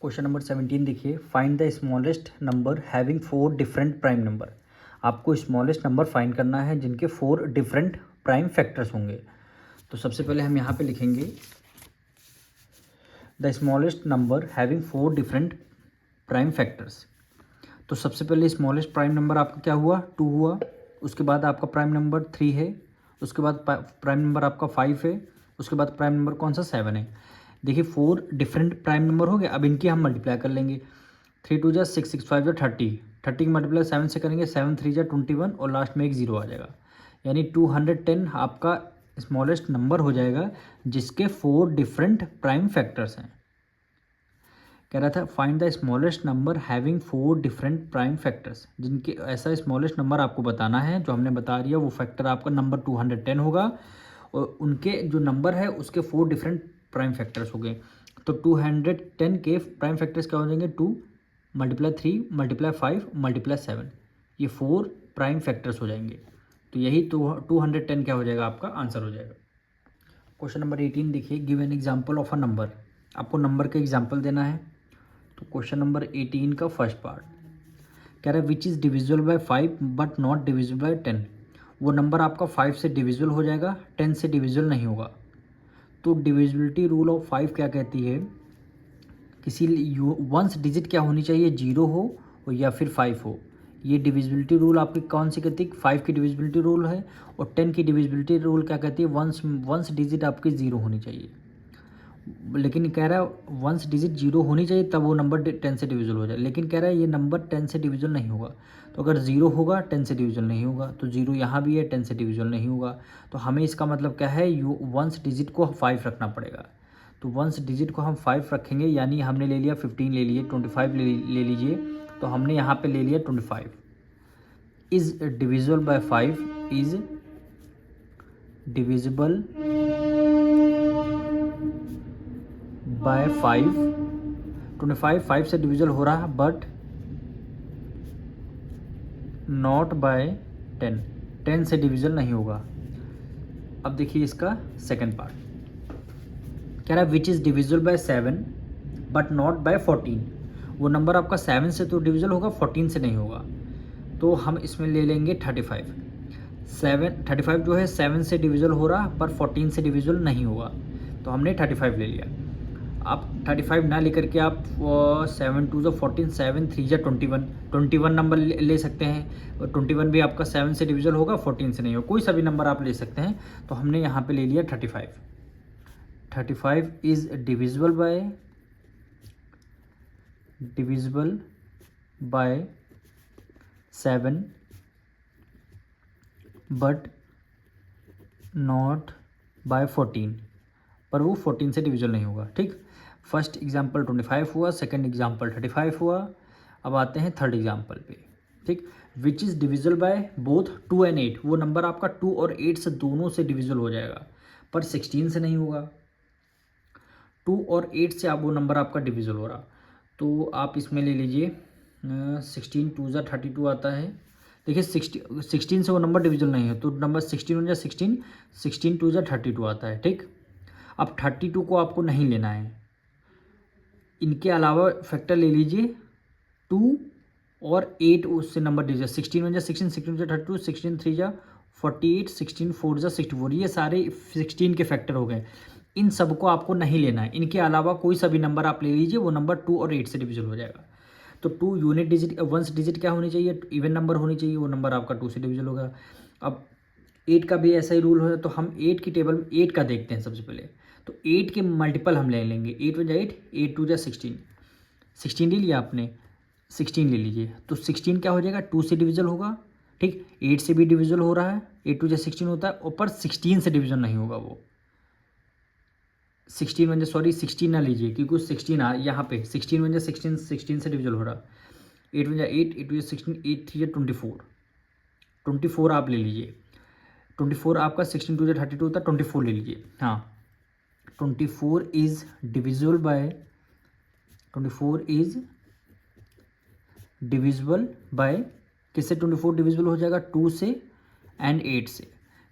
Question number 17 देखिए, find the smallest number having 4 different prime number. आपको smallest number find करना है जिनके 4 डिफरेंट प्राइम फैक्टर्स होंगे। तो सबसे पहले हम यहाँ पे लिखेंगे the smallest number having 4 different prime factors. तो सबसे पहले स्मॉलेस्ट प्राइम नंबर आपका क्या हुआ, 2 हुआ। उसके बाद आपका प्राइम नंबर 3 है। उसके बाद प्राइम नंबर आपका 5 है। उसके बाद प्राइम नंबर कौन सा, 7 है। देखिए 4 डिफरेंट प्राइम नंबर हो गए। अब इनकी हम मल्टीप्लाई कर लेंगे। 3 2 जा 6, 6 5 जा 30। 30 की मल्टीप्लाई 7 से करेंगे, 7 3 जा 21 और लास्ट में एक 0 आ जाएगा। यानी 210 आपका स्मॉलेस्ट नंबर हो जाएगा जिसके 4 डिफरेंट प्राइम फैक्टर्स हैं। कह रहा था find the smallest number having 4 different prime factors. जिनके ऐसा स्मॉलेस्ट नंबर आपको बताना है, जो हमने बता दिया वो फैक्टर आपका नंबर 210 होगा और उनके जो नंबर है उसके 4 डिफरेंट प्राइम फैक्टर्स हो गए। तो 210 के प्राइम फैक्टर्स क्या हो जाएंगे, 2 × 3 × 5 × 7, ये 4 प्राइम फैक्टर्स हो जाएंगे। तो यही 210 क्या हो जाएगा, आपका आंसर हो जाएगा। क्वेश्चन नंबर 18 देखिए, give an example of a number. आपको नंबर का एग्जाम्पल देना है। तो क्वेश्चन नंबर 18 का फर्स्ट पार्ट कह रहा है which is divisible bye 5 but not divisible by 10। वो नंबर आपका 5 से डिविजिबल हो जाएगा, 10 से डिविजिबल नहीं होगा। तो डिविजिबिलिटी रूल ऑफ 5 क्या कहती है, किसी वंस डिजिट क्या होनी चाहिए, 0 हो या फिर 5 हो। ये डिविजिबिलिटी रूल आपकी कौन सी कहती है, 5 की डिविजिबिलिटी रूल है। और 10 की डिविजिबिलिटी रूल क्या कहती है, वंस डिजिट आपकी 0 होनी चाहिए। लेकिन कह रहा है वंस डिजिट 0 होनी चाहिए तब वो नंबर 10 से डिविजिबल हो जाए। लेकिन कह रहा है ये नंबर 10 से डिविजिबल नहीं होगा। तो अगर 0 होगा 10 से डिविजिबल नहीं होगा, तो 0 यहाँ भी है, 10 से डिविजिबल नहीं होगा। तो हमें इसका मतलब क्या है, वंस डिजिट को 5 रखना पड़ेगा। तो वंस डिजिट को हम 5 रखेंगे, यानी हमने ले लिया 15 ले लिए, 25 ले लीजिए। तो हमने यहाँ पे ले लिया 25। Is divisible bye 5 is divisible bye 5। 25 5 से डिविजिबल हो रहा है बट नॉट बाय 10, 10 से डिविजिबल नहीं होगा। अब देखिए इसका सेकंड पार्ट कह रहा है which is divisible by 7 but not by 14। वो नंबर आपका 7 से तो डिविजिबल होगा, 14 से नहीं होगा। तो हम इसमें ले लेंगे 35। 35 जो है 7 से डिविजिबल हो रहा पर 14 से डिविजिबल नहीं होगा, तो हमने 35 ले लिया। आप 35 ना लेकर के आप 7 2 14, 7 3 21 नंबर ले सकते हैं। और 21 भी आपका 7 से डिविजिबल होगा, 14 से नहीं होगा। कोई सा भी नंबर आप ले सकते हैं। तो हमने यहाँ पे ले लिया 35। 35 is divisible by 7 but not by 14, पर वो 14 से डिविजिबल नहीं होगा। ठीक, फर्स्ट एग्जाम्पल 25 हुआ, सेकंड एग्जाम्पल 35 हुआ। अब आते हैं थर्ड एग्जाम्पल पे। ठीक, विच is divisible by both 2 and 8। वो नंबर आपका 2 और 8 से दोनों से डिविजिबल हो जाएगा, पर 16 से नहीं होगा। 2 और 8 से आप वो नंबर आपका डिविजिबल हो रहा, तो आप इसमें ले लीजिए 16 2 जा 32 आता है। देखिए 16 से वो नंबर डिविजिबल नहीं है, तो नंबर 16 1 जा 16, 16 2 जा 32 आता है। ठीक, अब 32 को आपको नहीं लेना है, इनके अलावा फैक्टर ले लीजिए 2 और 8, उससे नंबर दीजिए 16 1 जा 16, 16 जा 32, 16 3 जा 48, 16 4 जा 64। ये सारे 16 के फैक्टर हो गए। इन सब को आपको नहीं लेना है, इनके अलावा कोई सा भी नंबर आप ले लीजिए, वो नंबर 2 और 8 से डिविजिबल हो जाएगा। तो 2 यूनिट डिजिट, वंस डिजिट क्या होनी चाहिए, इवन नंबर होनी चाहिए, वो नंबर आपका 2 से डिविजिबल होगा। अब 8 का भी ऐसा ही रूल है, तो हम 8 की टेबल में 8 का देखते हैं सबसे पहले। तो 8 के मल्टीपल हम ले लेंगे, 8 1 जा 8, 8 2 जा 16, 16 ले लिया आपने, 16 ले लीजिए। तो 16 क्या हो जाएगा, 2 से डिविजिबल होगा। ठीक, 8 से भी डिविजिबल हो रहा है, 8 2 जा 16 होता है, ऊपर 16 से डिविजन नहीं होगा। वो 16 1 जा 16 ना लीजिए, क्योंकि 16 यहाँ पे 16 1 जा 16, 16 से डिविजिबल हो रहा। 8 1 जा 8, 8 2 जा 16, 8 3 जा 24, 24 आप ले लीजिए। 24 आपका 16 2 जा 32 होता है, 24 ले लीजिए। हाँ, 24 इज़ डिविजिबल बाय किससे 24 डिविजिबल हो जाएगा, 2 से एंड 8 से,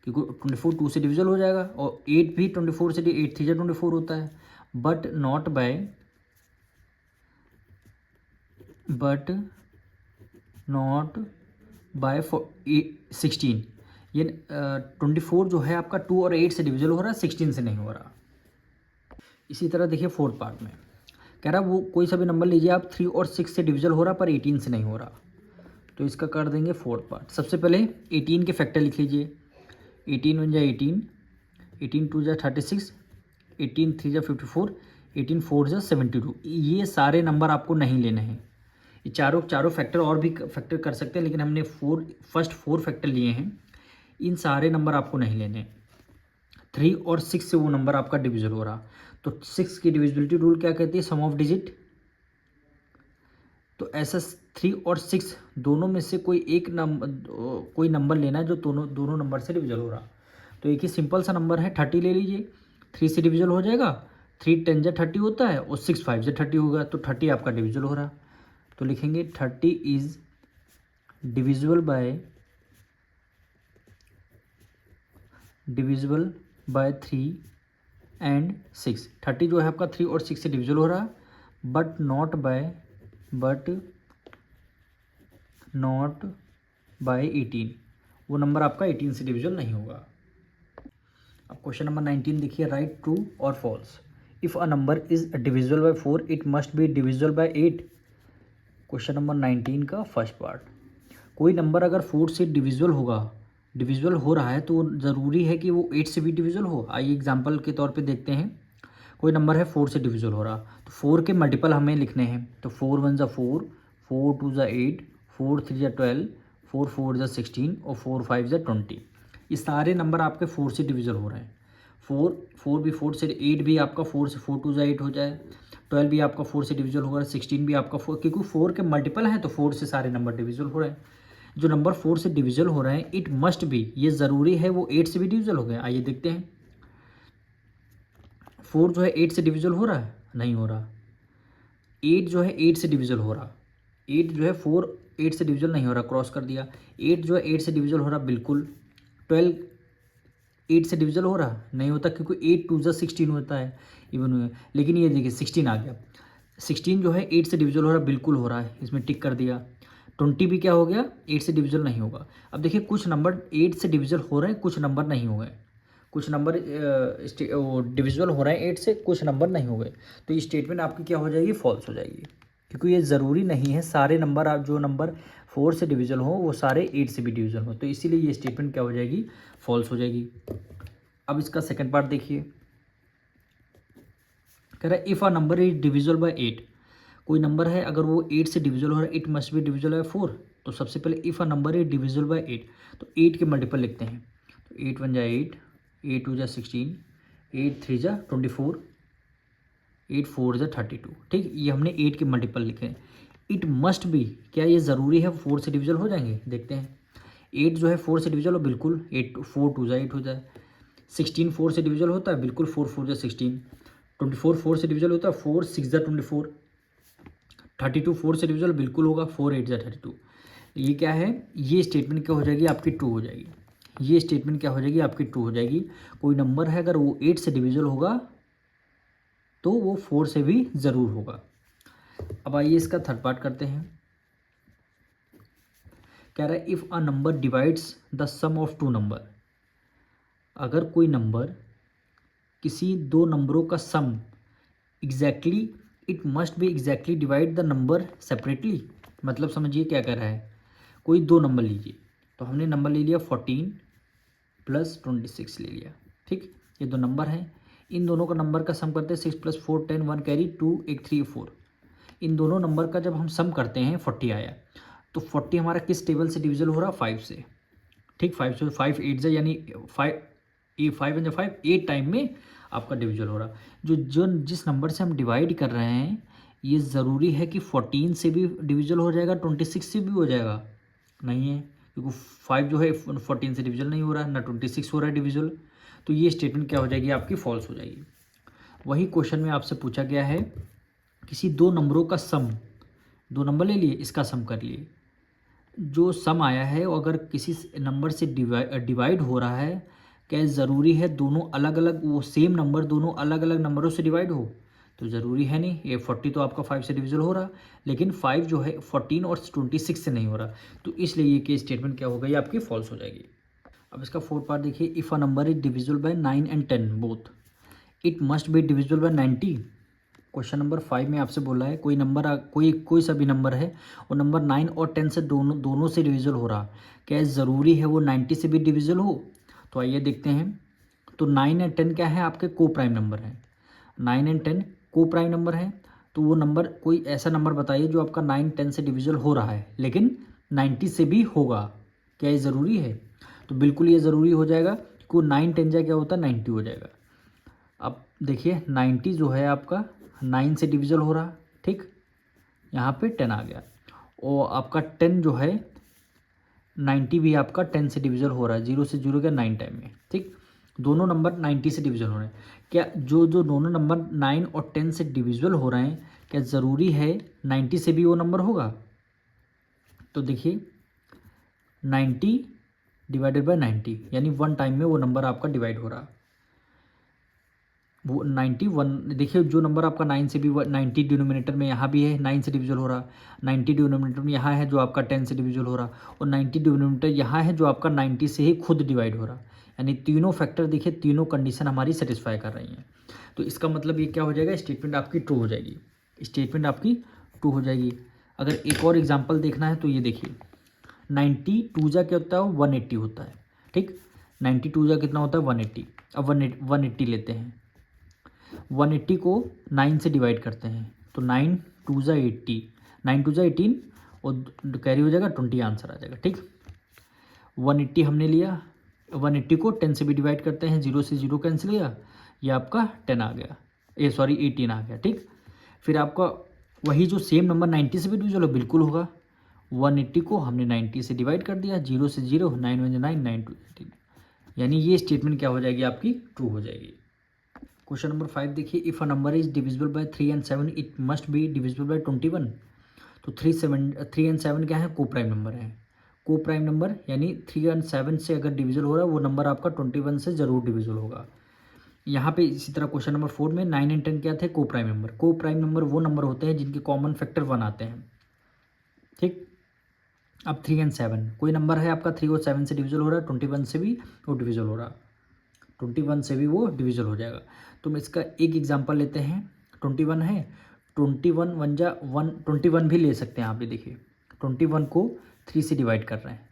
क्योंकि 24 2 से डिविजिबल हो जाएगा और 8 भी 24 से, 8 3 जा 24 होता है, but not by but not by 16। ये 24 जो है आपका 2 और 8 से डिविजल हो रहा है, 16 से नहीं हो रहा। इसी तरह देखिए फोर्थ पार्ट में कह रहा है वो कोई सा भी नंबर लीजिए आप, 3 और 6 से डिविजल हो रहा पर 18 से नहीं हो रहा। तो इसका कर देंगे फोर्थ पार्ट। सबसे पहले 18 के फैक्टर लिख लीजिए। 18 वन जा 18, 18 टू जा 36, 18 थ्री जा 54, 18 फोर जा 72। ये सारे नंबर आपको नहीं लेने हैं। ये चारों फैक्टर और भी फैक्टर कर सकते हैं, लेकिन हमने फर्स्ट फोर फैक्टर लिए हैं। इन सारे नंबर आपको नहीं लेने। 3 और 6 से वो नंबर आपका डिविजल हो रहा, तो 6 की डिविजिबिलिटी रूल क्या कहती है, सम ऑफ डिजिट। तो ऐसा 3 और 6 दोनों में से कोई नंबर लेना है जो दोनों नंबर से डिविजल हो रहा। तो एक ही सिंपल सा नंबर है 30 ले लीजिए, 3 से डिविजल हो जाएगा, 3 10 जा 30 होता है और 6 5 जा 30 होगा, तो 30 आपका डिविजल हो रहा। तो लिखेंगे 30 इज डिविजिबल बाय 3 एंड 6। 30 जो है आपका 3 और 6 से डिविजल हो रहा, बट नॉट बाय 18। वो नंबर आपका 18 से डिविजल नहीं होगा। अब क्वेश्चन नंबर 19 देखिए, राइट ट्रू और false. If a number is divisible by 4 it must be divisible by 8। Question number 19 का फर्स्ट पार्ट, कोई नंबर अगर 4 से डिविजिबल हो रहा है तो ज़रूरी है कि वो 8 से भी डिविजिबल हो। आइए एग्जांपल के तौर पे देखते हैं। कोई नंबर है 4 से डिविजिबल हो रहा, तो 4 के मल्टीपल हमें लिखने हैं। तो 4 वन ज़ा 4, 4 टू ज़ा 8, 4 थ्री ज़ा 12, 4 फोर ज़ा 16 और 4 5 ज़ा 20। ये सारे नंबर आपके 4 से डिविजिबल हो रहे हैं। 4 भी 4 से, 8 भी आपका 4 से, 4 टू ज़ा 8 हो जाए, 12 भी आपका 4 से डिविजिबल होगा, 16 भी आपका 4, क्योंकि 4 के मल्टीपल हैं तो 4 से सारे नंबर डिविजिबल हो रहे हैं। जो नंबर 4 से डिविजिबल हो रहे हैं, इट मस्ट बी, ये ज़रूरी है वो 8 से भी डिविजिबल हो गए। आइए देखते हैं। 4 जो है 8 से डिविजिबल हो रहा है, नहीं हो रहा। 8 जो है 8 से डिविजिबल हो रहा, 8 जो है 4 8 से डिविजिबल नहीं हो रहा, क्रॉस कर दिया। 8 जो है 8 से डिविजिबल हो रहा बिल्कुल। 12 8 से डिविजिबल हो रहा नहीं होता, क्योंकि 8 टू ज़ा 16 होता है इवन में। लेकिन ये देखिए 16 आ गया। 16 जो है 8 से डिविजिबल हो रहा, बिल्कुल हो रहा है, इसमें टिक कर दिया। 20 भी क्या हो गया, 8 से डिविजिबल नहीं होगा। अब देखिए कुछ नंबर 8 से डिविजिबल हो रहे हैं, कुछ नंबर नहीं हो गए। कुछ नंबर डिविजिबल हो रहे हैं 8 से, कुछ नंबर नहीं हो गए। तो ये स्टेटमेंट आपकी क्या हो जाएगी, फॉल्स हो जाएगी, क्योंकि ये ज़रूरी नहीं है सारे नंबर आप जो नंबर 4 से डिविजिबल हो वो सारे 8 से भी डिविजिबल हो। तो इसीलिए ये स्टेटमेंट क्या हो जाएगी, फॉल्स हो जाएगी। अब इसका सेकंड पार्ट देखिए, कह रहा है if a number is divisible by 8। कोई नंबर है अगर वो 8 से डिविजिबल हो रहा है, it must be divisible by 4। तो सबसे पहले if a number is divisible by 8, तो 8 के मल्टीपल लिखते हैं। तो 8 वन जा 8, 8 टू जा 16, 8 थ्री जा 24, 8 फोर जा 32। ठीक, ये हमने 8 के मल्टीपल लिखे हैं। इट मस्ट बी, क्या ये ज़रूरी है 4 से डिविजिबल हो जाएंगे, देखते हैं। 8 जो है 4 से डिविजिबल हो बिल्कुल, 8 4 टू जा 8 हो जाए। 16 4 से डिविजिबल होता है बिल्कुल, 4 4 जा 16। 24 4 से डिविजिबल होता है, 4 6 जा 24। 32 4 से डिविजिबल बिल्कुल होगा, 4 8 जा 32। ये क्या है, ये स्टेटमेंट क्या हो जाएगी आपकी, ट्रू हो जाएगी। ये स्टेटमेंट क्या हो जाएगी आपकी, ट्रू हो जाएगी। कोई नंबर है अगर वो 8 से डिविजिबल होगा तो वो 4 से भी ज़रूर होगा। अब आइए इसका थर्ड पार्ट करते हैं। कह रहा है if a number divides the sum of two number. अगर कोई नंबर किसी दो नंबरों का sum exactly, it must be exactly divide the number separately. मतलब समझिए क्या कह रहा है, कोई दो नंबर लीजिए, तो हमने नंबर ले लिया 14 प्लस 26 ले लिया। ठीक, ये दो नंबर हैं, इन दोनों का नंबर का सम करते हैं 6 प्लस 4 10, 1 कैरी 2 1 3 4। इन दोनों नंबर का जब हम सम करते हैं 40 आया, तो 40 हमारा किस टेबल से डिविजल हो रहा, 5 से। ठीक, 5 से, 5 8 से, यानी 5 वन 5 8 टाइम में आपका डिविजल हो रहा। जो जिस नंबर से हम डिवाइड कर रहे हैं, ये ज़रूरी है कि 14 से भी डिविजल हो जाएगा, 26 से भी हो जाएगा, नहीं है, क्योंकि 5 जो है 14 से डिविजल नहीं हो रहा है, ना 26 हो रहा है डिविजल। तो ये स्टेटमेंट क्या हो जाएगी आपकी, फॉल्स हो जाएगी। वही क्वेश्चन में आपसे पूछा गया है, किसी दो नंबरों का सम, दो नंबर ले लिए, इसका सम कर लिए। जो सम आया है वो अगर किसी नंबर से डिवाइड हो रहा है, क्या ज़रूरी है दोनों अलग अलग, वो सेम नंबर दोनों अलग अलग नंबरों से डिवाइड हो। तो ज़रूरी है नहीं, ये 40 तो आपका 5 से डिविजल हो रहा, लेकिन 5 जो है 14 और 26 से नहीं हो रहा, तो इसलिए ये केस स्टेटमेंट क्या हो गई आपकी फॉल्स हो जाएगी। अब इसका फोर्थ पार्ट देखिए, if a number is divisible bye 9 and 10 both, it must be divisible bye 90। Question number 5 में आपसे बोला है कोई नंबर कोई सा भी नंबर है और नंबर 9 और 10 से दोनों से डिविजल हो रहा, क्या ज़रूरी है वो 90 से भी डिविजल हो? तो आइए देखते हैं। तो 9 एंड 10 क्या है आपके को प्राइम नंबर है, 9 एंड 10 को प्राइम नंबर है। तो वो नंबर कोई ऐसा नंबर बताइए जो आपका 9 10 से डिविजल हो रहा है लेकिन 90 से भी होगा, क्या ये ज़रूरी है? तो बिल्कुल ये ज़रूरी हो जाएगा कि 9 10 जा क्या होता है 90 हो जाएगा। अब देखिए 90 जो है आपका 9 से डिविजल हो रहा, ठीक, यहाँ पे 10 आ गया, और आपका 10 जो है 90 भी आपका 10 से डिविजल हो रहा है, 0 से 0 का 9 टाइम में, ठीक। दोनों नंबर 90 से डिविजल हो रहे हैं, क्या जो दोनों नंबर 9 और 10 से डिविजल हो रहे हैं क्या ज़रूरी है 90 से भी वो नंबर होगा? तो देखिए 90 डिवाइडेड बाय 90 यानी 1 टाइम में वो नंबर आपका डिवाइड हो रहा, वो 91। देखिए जो नंबर आपका 9 से भी 90 डिनोमिनेटर में यहाँ भी है, 9 से डिविजल हो रहा, 90 डिनोमिनेटर में यहाँ है जो आपका 10 से डिविजल हो रहा, और 90 डिनोमिनेटर यहाँ है जो आपका 90 से ही खुद डिवाइड हो रहा। यानी तीनों फैक्टर देखिए, तीनों कंडीशन हमारी सेटिस्फाई कर रही हैं। तो इसका मतलब ये क्या हो जाएगा, स्टेटमेंट आपकी ट्रू हो जाएगी, स्टेटमेंट आपकी ट्रू हो जाएगी। अगर एक और एग्जाम्पल देखना है तो ये देखिए 92 जा क्या होता है 180 होता है, ठीक। 92 जा कितना होता है 180। अब 180 लेते हैं, 180 को 9 से डिवाइड करते हैं, तो 9 2 जा 80, 9 2 जा 18 और कैरी हो जाएगा 20, आंसर आ जाएगा, ठीक। 180 हमने लिया, 180 को 10 से भी डिवाइड करते हैं, 0 से 0 कैंसिल गया, ये आपका 10 आ गया, 18 आ गया, ठीक। फिर आपका वही जो सेम नंबर 90 से भी डिविजल हो बिल्कुल होगा, 180 को हमने 90 से डिवाइड कर दिया, 0 से 0, 9 1 9, 9 2 18, यानी ये स्टेटमेंट क्या हो जाएगी आपकी ट्रू हो जाएगी। क्वेश्चन नंबर 5 देखिए, if a number is divisible bye 3 and 7 it must be divisible bye 21। तो 3 एंड 7 क्या है, को प्राइम नंबर है, को प्राइम नंबर यानी 3 एंड 7 से अगर डिविजल हो रहा है वो नंबर आपका 21 से ज़रूर डिविजल होगा। यहाँ पे इसी तरह क्वेश्चन नंबर 4 में 9 एंड 10 क्या थे, को प्राइम नंबर। को प्राइम नंबर वो नंबर होते हैं जिनके कॉमन फैक्टर 1 आते हैं, ठीक। अब 3 एंड 7 कोई नंबर है आपका 3 और 7 से डिविजल हो रहा है, 21 से भी वो डिविजल हो रहा, 21 से भी वो डिविजल हो जाएगा। तो हम इसका एक एग्जांपल लेते हैं, 21 है, 21 1 जा 1, 21 भी ले सकते हैं आप भी, देखिए 21 को 3 से डिवाइड कर रहे हैं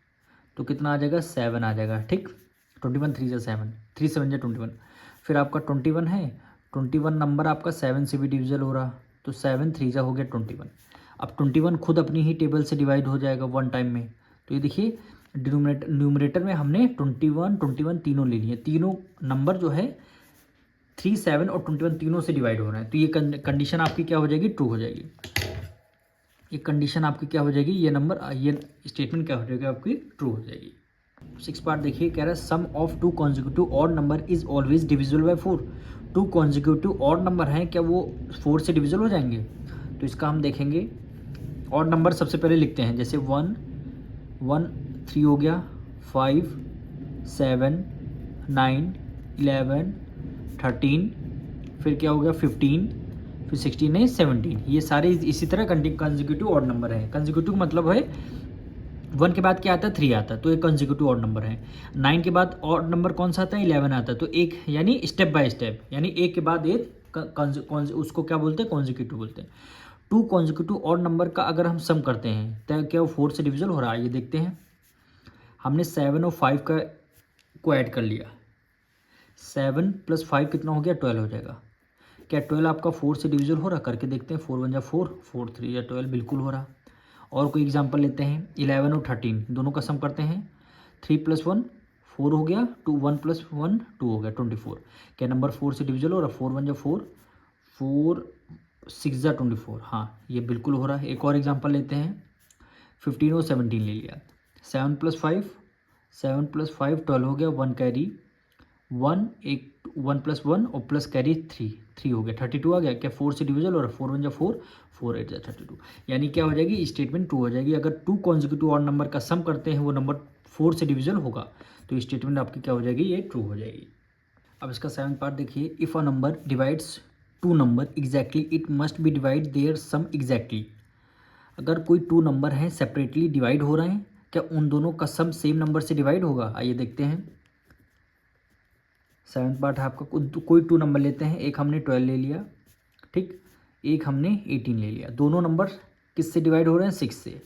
तो कितना आ जाएगा 7 आ जाएगा, ठीक। 21 3 जा 7, 3 7 जा 21। फिर आपका 21 है, 21 नंबर आपका 7 से भी डिविजल हो रहा, तो 7 3 जा हो गया 21। अब 21 खुद अपनी ही टेबल से डिवाइड हो जाएगा 1 टाइम में, तो ये देखिए न्यूमरेटर में हमने 21 तीनों ले लिए, तीनों नंबर जो है 3 7 और 21 तीनों से डिवाइड हो रहे हैं, तो ये कंडीशन आपकी क्या हो जाएगी, ट्रू हो जाएगी। ये कंडीशन आपकी क्या हो जाएगी, ये नंबर ये स्टेटमेंट क्या हो जाएगी आपकी ट्रू हो जाएगी। 6 पार्ट देखिए, कह रहा है sum of 2 consecutive odd number is always divisible by 4। 2 consecutive odd number हैं, क्या वो 4 से डिविजिबल हो जाएंगे? तो इसका हम देखेंगे, ऑड नंबर सबसे पहले लिखते हैं, जैसे 1 1 3 हो गया, 5 7 9 11 13, फिर क्या हो गया 15, फिर 16 है 17, ये सारे इसी तरह कंजिक्यूटिव ऑड नंबर है। कंजिक्यूटिव मतलब है 1 के बाद क्या आता है 3 आता है, तो ये कंजिक्यूटिव ऑड नंबर है। 9 के बाद ऑड नंबर कौन सा आता है 11 आता है, तो एक यानी स्टेप बाय स्टेप, यानी एक के बाद एक उसको क्या बोलते हैं कॉन्जिक्यूटिव बोलते हैं। 2 कॉन्जिक्यूटिव ऑड नंबर का अगर हम सम करते हैं तो क्या वो 4 से डिविजल हो रहा है, ये देखते हैं। हमने 7 और 5 को ऐड कर लिया, 7 + 5 कितना हो गया 12 हो जाएगा। क्या 12 आपका 4 से डिविजल हो रहा, करके देखते हैं, 4 1 जा 4, 4 3 या 12, बिल्कुल हो रहा। और कोई एग्जांपल लेते हैं, 11 और 13 दोनों का सम करते हैं, 3 + 1 4 हो गया, 1 + 1 2 हो गया 24। क्या नंबर 4 से डिविजल हो रहा, 4 1 जा 4, 4 6 जा 24, हाँ ये बिल्कुल हो रहा है। एक और एग्जांपल लेते हैं, 15 और 17 ले लिया, 7 + 5 12 हो गया, 1 कैरी 1 + 1 और प्लस कैरी 3 हो गया, 32 आ गया। क्या 4 से डिविजल हो रहा, 4 1 जा 4, 4 8 जा 32, यानी क्या हो जाएगी स्टेटमेंट ट्रू हो जाएगी। अगर 2 कॉन्जिक्यूटिव ऑड नंबर का सम करते हैं वो नंबर 4 से डिविजल होगा, तो स्टेटमेंट आपकी क्या हो जाएगी, ये ट्रू हो जाएगी। अब इसका 7th पार्ट देखिए, if a number divides two number exactly it must be divide their sum exactly. अगर कोई टू नंबर हैं सेपरेटली डिवाइड हो रहे हैं, क्या उन दोनों का सम सेम नंबर से डिवाइड होगा? आइए देखते हैं। सेवन्थ पार्ट है आपका। कोई टू नंबर लेते हैं, एक हमने 12 ले लिया, ठीक, एक हमने 18 ले लिया। दोनों नंबर किससे डिवाइड हो रहे हैं? 6 से।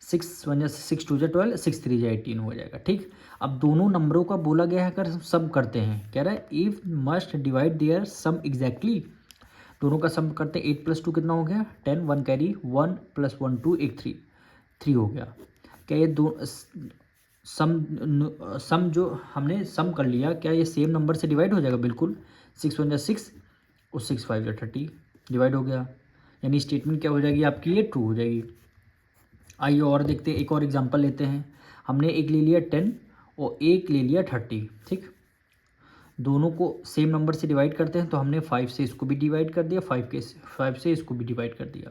6 वन जा 6 टू जा 12, 6 3 जा 18 हो जाएगा, ठीक। अब दोनों नंबरों का बोला गया है, अगर सम करते हैं, कह रहा है if must divide their sum exactly. दोनों का सम करते हैं, 8 + 2 कितना हो गया? 10, 1 कैरी, 1 + 1 2, एक 3 हो गया। क्या ये दो सम जो हमने सम कर लिया, क्या ये सेम नंबर से डिवाइड हो जाएगा? बिल्कुल। 6 वन जा 6 और 6 5 जा 30 डिवाइड हो गया, यानी स्टेटमेंट क्या हो जाएगी आपकी? ये ट्रू हो जाएगी। आइए और देखते हैं, एक और एग्जांपल लेते हैं। हमने एक ले लिया 10 और एक ले लिया 30, ठीक। दोनों को सेम नंबर से डिवाइड करते हैं, तो हमने 5 से इसको भी डिवाइड कर दिया, 5 से इसको भी डिवाइड कर दिया,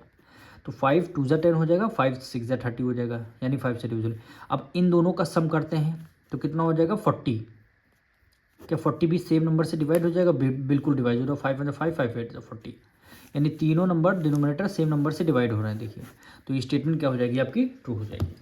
तो 5 2 जा 10 हो जाएगा, 5 6 जा 30 हो जाएगा, यानी 5 से डिविजन। अब इन दोनों का सम करते हैं तो कितना हो जाएगा? 40। क्या 40 भी सेम नंबर से डिवाइड हो जाएगा? बिल्कुल डिवाइड हो जाएगा। 5 वन जा 5, 5 8 जा 40, यानी तीनों नंबर डिनोमिनेटर सेम नंबर से डिवाइड हो रहे हैं। देखिए, तो ये स्टेटमेंट क्या हो जाएगी आपकी? ट्रू हो जाएगी।